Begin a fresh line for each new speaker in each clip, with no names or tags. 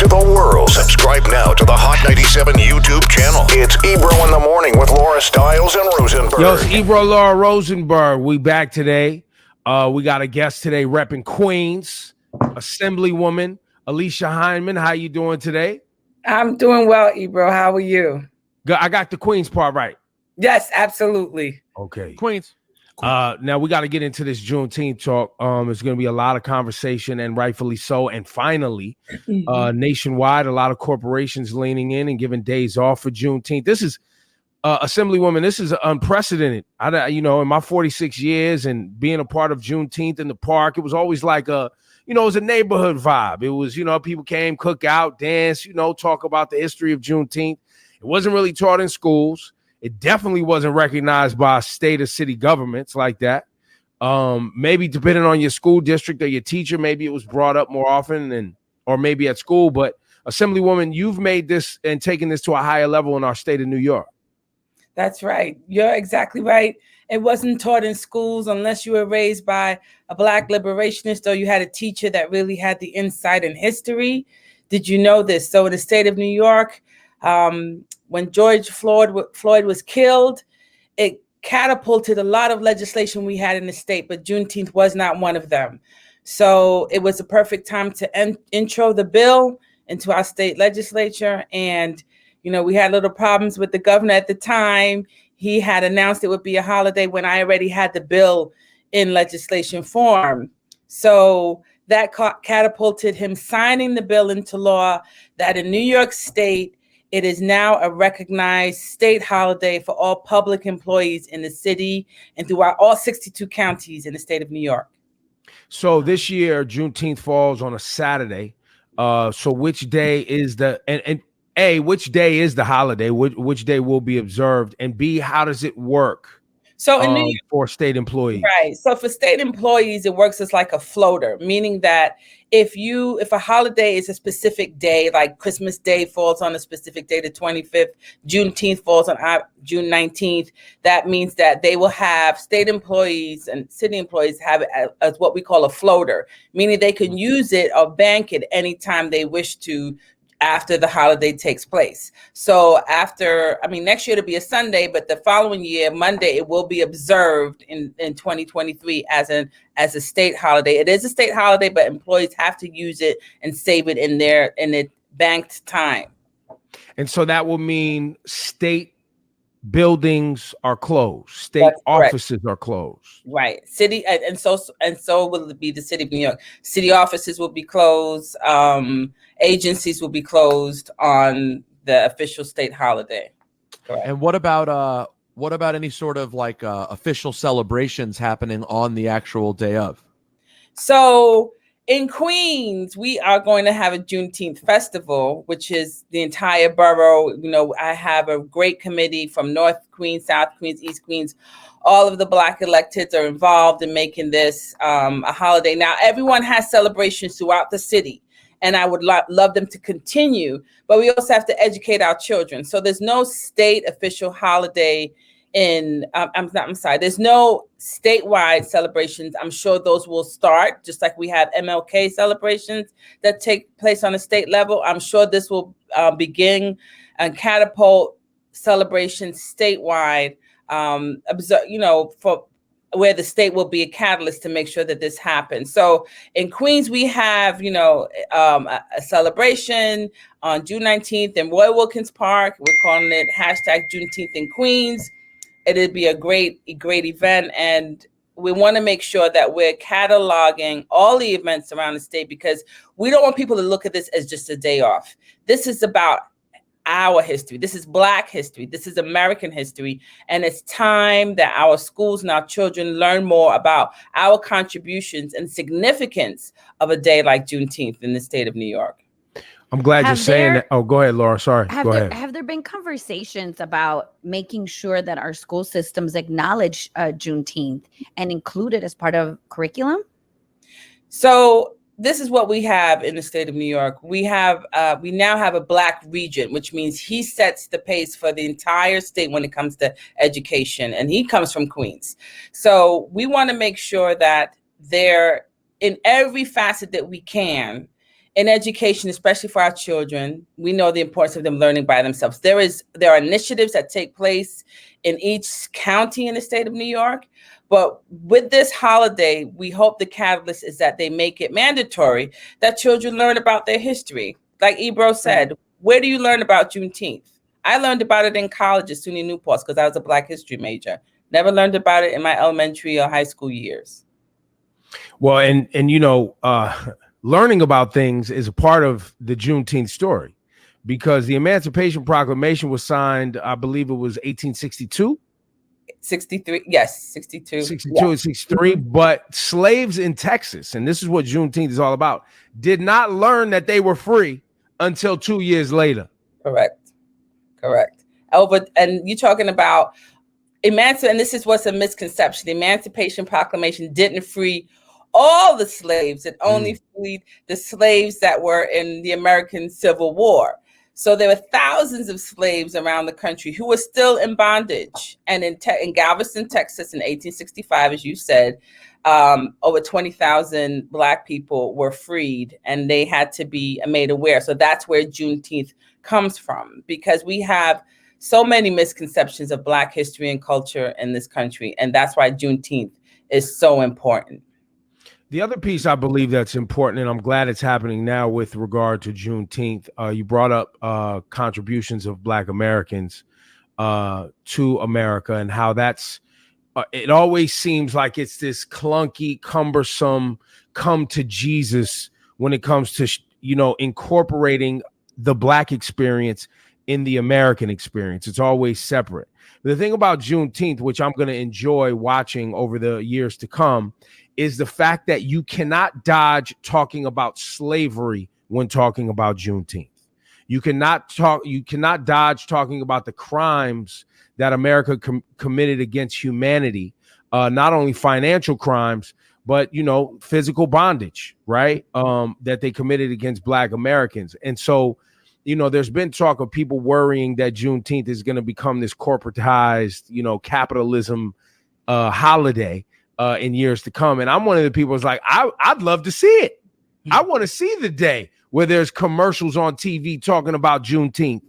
to the world. Subscribe now to the Hot 97 YouTube channel. It's Ebro in the Morning with Laura Stiles and Rosenberg.
Yo, it's Ebro, Laura Rosenberg. We back today. We got a guest today repping Queens, Assemblywoman Alicia Hyndman. How you doing today?
I'm doing well, Ebro. How are you?
I got the Queens part right.
Yes, absolutely.
Okay.
Queens.
Now we got to get into this Juneteenth talk. There's going to be a lot of conversation, and rightfully so. And finally, nationwide, a lot of corporations leaning in and giving days off for Juneteenth. This is Assemblywoman. This is unprecedented. In my 46 years and being a part of Juneteenth in the park, it was always like it was a neighborhood vibe. It was, people came, cook out, dance, talk about the history of Juneteenth. It wasn't really taught in schools. It definitely wasn't recognized by state or city governments like that. Maybe depending on your school district or your teacher, maybe it was brought up more often or maybe at school. But Assemblywoman, you've made this and taken this to a higher level in our state of New York.
That's right. You're exactly right. It wasn't taught in schools unless you were raised by a Black liberationist or you had a teacher that really had the insight in history. Did you know this? So in the state of New York, when George Floyd was killed, it catapulted a lot of legislation we had in the state, but Juneteenth was not one of them. So it was a perfect time to intro the bill into our state legislature. And, we had little problems with the governor at the time. He had announced it would be a holiday when I already had the bill in legislation form. So that catapulted him signing the bill into law that in New York State, it is now a recognized state holiday for all public employees in the city and throughout all 62 counties in the state of New York.
So this year, Juneteenth falls on a Saturday. So which day is which day is the holiday? Which day will be observed? And B, how does it work?
So in New York,
for state employees,
right? So for state employees, it works as like a floater, meaning that if a holiday is a specific day, like Christmas Day falls on a specific day, the 25th, Juneteenth falls on June 19th, that means that they will have state employees and city employees have it as what we call a floater, meaning they can use it or bank it anytime they wish to after the holiday takes place. So next year it'll be a Sunday, but the following year, Monday, it will be observed in 2023 as a state holiday. It is a state holiday, but employees have to use it and save it in their banked time.
And so that will mean state buildings are closed, state
That's
offices are closed.
Right. City and so will it be the city of New York. City offices will be closed. Agencies will be closed on the official state holiday. Correct.
And what about any sort of official celebrations happening on the actual day of?
So in Queens, we are going to have a Juneteenth festival, which is the entire borough. I have a great committee from North Queens, South Queens, East Queens. All of the Black electeds are involved in making this a holiday. Now, everyone has celebrations throughout the city, and I would love them to continue, but we also have to educate our children. So there's no state official holiday there's no statewide celebrations. I'm sure those will start, just like we have MLK celebrations that take place on a state level. I'm sure this will begin and catapult celebrations statewide, for where the state will be a catalyst to make sure that this happens. So in Queens, we have, a celebration on June 19th in Roy Wilkins Park. We're calling it #Juneteenth in Queens. It'll be a great event. And we want to make sure that we're cataloging all the events around the state because we don't want people to look at this as just a day off. This is about our history. This is Black history. This is American history. And it's time that our schools and our children learn more about our contributions and significance of a day like Juneteenth in the state of New York.
I'm glad you're saying that. Oh, go ahead, Laura. Sorry. Go ahead.
Have there been conversations about making sure that our school systems acknowledge Juneteenth and include it as part of curriculum?
So this is what we have in the state of New York. We now have a Black regent, which means he sets the pace for the entire state when it comes to education, and he comes from Queens. So we want to make sure that they're in every facet that we can in education, especially for our children, we know the importance of them learning by themselves. There are initiatives that take place in each county in the state of New York. But with this holiday, we hope the catalyst is that they make it mandatory that children learn about their history. Like Ebro said, where do you learn about Juneteenth? I learned about it in college at SUNY Newport because I was a Black history major. Never learned about it in my elementary or high school years.
Well, and learning about things is a part of the Juneteenth story, because the Emancipation Proclamation was signed, I believe it was 1862.
63, yes, 62.
62
yes.
and 63, but slaves in Texas, and this is what Juneteenth is all about, did not learn that they were free until 2 years later.
Correct. And you're talking about and this is what's a misconception. The Emancipation Proclamation didn't free all the slaves. It only freed the slaves that were in the American Civil War. So there were thousands of slaves around the country who were still in bondage. And in Galveston, Texas, in 1865, as you said, over 20,000 Black people were freed, and they had to be made aware. So that's where Juneteenth comes from, because we have so many misconceptions of Black history and culture in this country. And that's why Juneteenth is so important.
The other piece I believe that's important, and I'm glad it's happening now with regard to Juneteenth, you brought up contributions of Black Americans to America, and how that's, it always seems like it's this clunky, cumbersome, come to Jesus when it comes to, incorporating the Black experience in the American experience. It's always separate. The thing about Juneteenth, which I'm going to enjoy watching over the years to come, is the fact that you cannot dodge talking about slavery when talking about Juneteenth. You cannot dodge talking about the crimes that America committed against humanity, not only financial crimes, but, physical bondage, right? That they committed against Black Americans. And so, there's been talk of people worrying that Juneteenth is going to become this corporatized, capitalism holiday in years to come. And I'm one of the people who's like, I'd love to see it. I want to see the day where there's commercials on TV talking about Juneteenth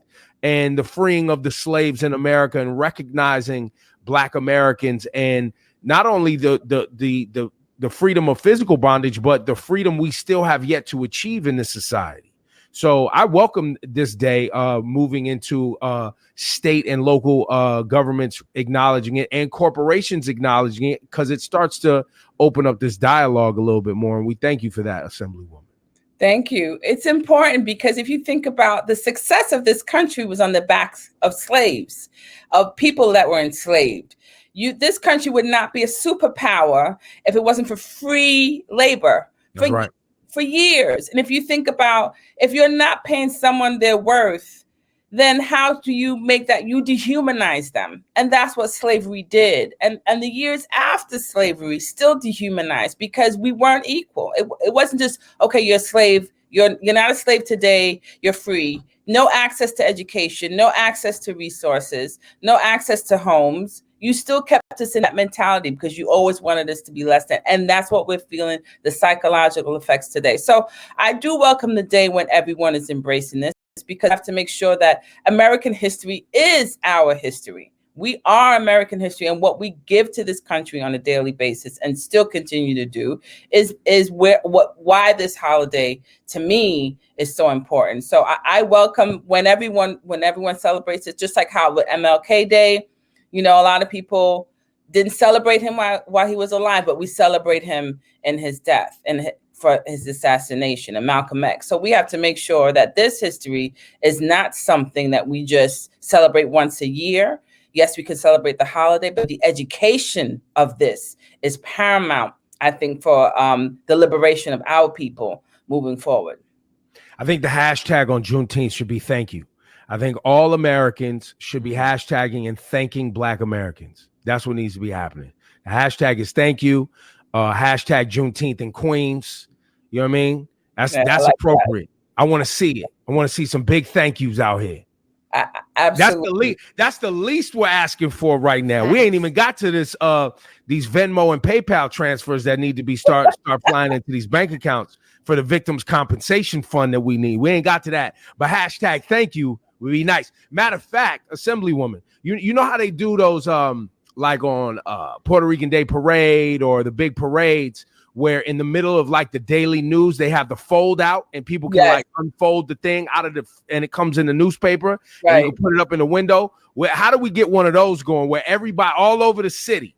and the freeing of the slaves in America and recognizing Black Americans, and not only the freedom of physical bondage, but the freedom we still have yet to achieve in this society. So I welcome this day moving into state and local governments acknowledging it, and corporations acknowledging it, because it starts to open up this dialogue a little bit more. And we thank you for that, Assemblywoman.
Thank you. It's important because if you think about the success of this country was on the backs of slaves, of people that were enslaved. This country would not be a superpower if it wasn't for free labor.
That's right.
For years. And if you think about, if you're not paying someone their worth, then how do you make that? You dehumanize them. And that's what slavery did. And the years after slavery still dehumanized, because we weren't equal. It wasn't just, okay, you're a slave. You're not a slave today. You're free. No access to education, no access to resources, no access to homes. You still kept us in that mentality because you always wanted us to be less than. And that's what we're feeling, the psychological effects today. So I do welcome the day when everyone is embracing this, because we have to make sure that American history is our history. We are American history, and what we give to this country on a daily basis and still continue to do is why this holiday to me is so important. So I welcome when everyone celebrates it, just like how with MLK Day. A lot of people didn't celebrate him while he was alive, but we celebrate him in his death and for his assassination, and Malcolm X. So we have to make sure that this history is not something that we just celebrate once a year. Yes, we can celebrate the holiday, but the education of this is paramount, I think, for the liberation of our people moving forward.
I think the hashtag on Juneteenth should be thank you. I think all Americans should be hashtagging and thanking Black Americans. That's what needs to be happening. The hashtag is thank you. Hashtag Juneteenth in Queens. You know what I mean? That's appropriate. That. I want to see it. I want to see some big thank yous out here.
Absolutely.
That's the least we're asking for right now. We ain't even got to this these Venmo and PayPal transfers that need to be start flying into these bank accounts for the victims compensation fund that we need. We ain't got to that. But hashtag thank you would be nice. Matter of fact, Assemblywoman, you know how they do those like on Puerto Rican Day Parade or the big parades, where in the middle of like the daily news, they have the fold out and people can like unfold the thing out of and it comes in the newspaper and you can put it up in the window. How do we get one of those going where everybody all over the city,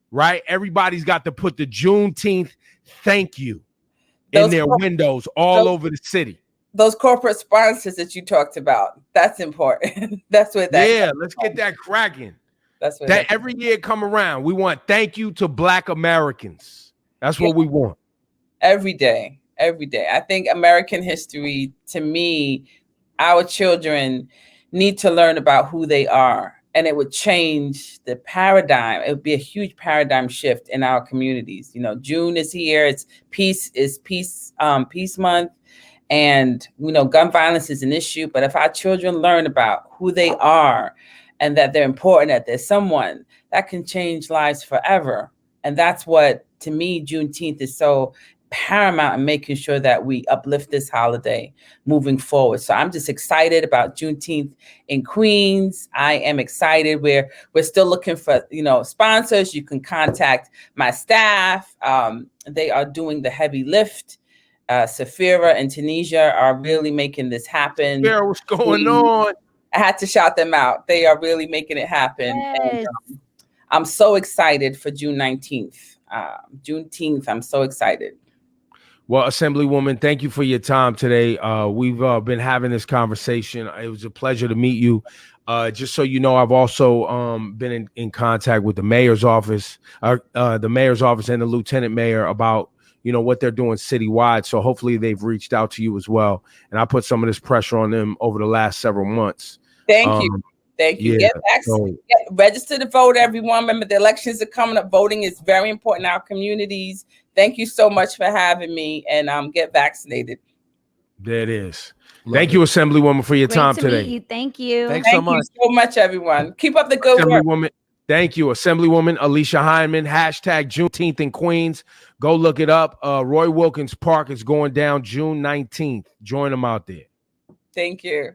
right? Everybody's got to put the Juneteenth thank you in their windows all over the city.
Those corporate sponsors that you talked about, that's important. That's what that.
Yeah, let's get that cracking.
That's what
that every year come around. We want thank you to Black Americans. That's what we want.
Every day. I think American history, to me, our children need to learn about who they are, and it would change the paradigm. It would be a huge paradigm shift in our communities. You know, June is here. It's peace month. And, you know, gun violence is an issue. But if our children learn about who they are and that they're important, that there's someone that can change lives forever. And that's what, to me, Juneteenth is so paramount in making sure that we uplift this holiday moving forward. So I'm just excited about Juneteenth in Queens. I am excited. We're still looking for, you know, sponsors. You can contact my staff. They are doing the heavy lift. Safira and Tunisia are really making this happen.
Yeah, what's going on?
I had to shout them out. They are really making it happen.
Yes.
And, I'm so excited for June 19th. Juneteenth, I'm so excited.
Well, Assemblywoman, thank you for your time today. We've been having this conversation. It was a pleasure to meet you. Just so you know, I've also been in contact with the mayor's office, and the lieutenant mayor about, you know, what they're doing citywide. So hopefully they've reached out to you as well. And I put some of this pressure on them over the last several months.
Thank you. Thank you.
Yeah,
Get vaccinated. Register to vote, everyone. Remember, the elections are coming up. Voting is very important in our communities. Thank you so much for having me, and get vaccinated.
There it is. Thank you, Assemblywoman, for your time today.
Meet you. Thank you.
Thanks so much.
Thank you so much, everyone. Keep up the good work.
Assemblywoman, thank you. Assemblywoman Alicia Hyndman, hashtag Juneteenth in Queens. Go look it up. Roy Wilkins Park is going down June 19th. Join them out there.
Thank you.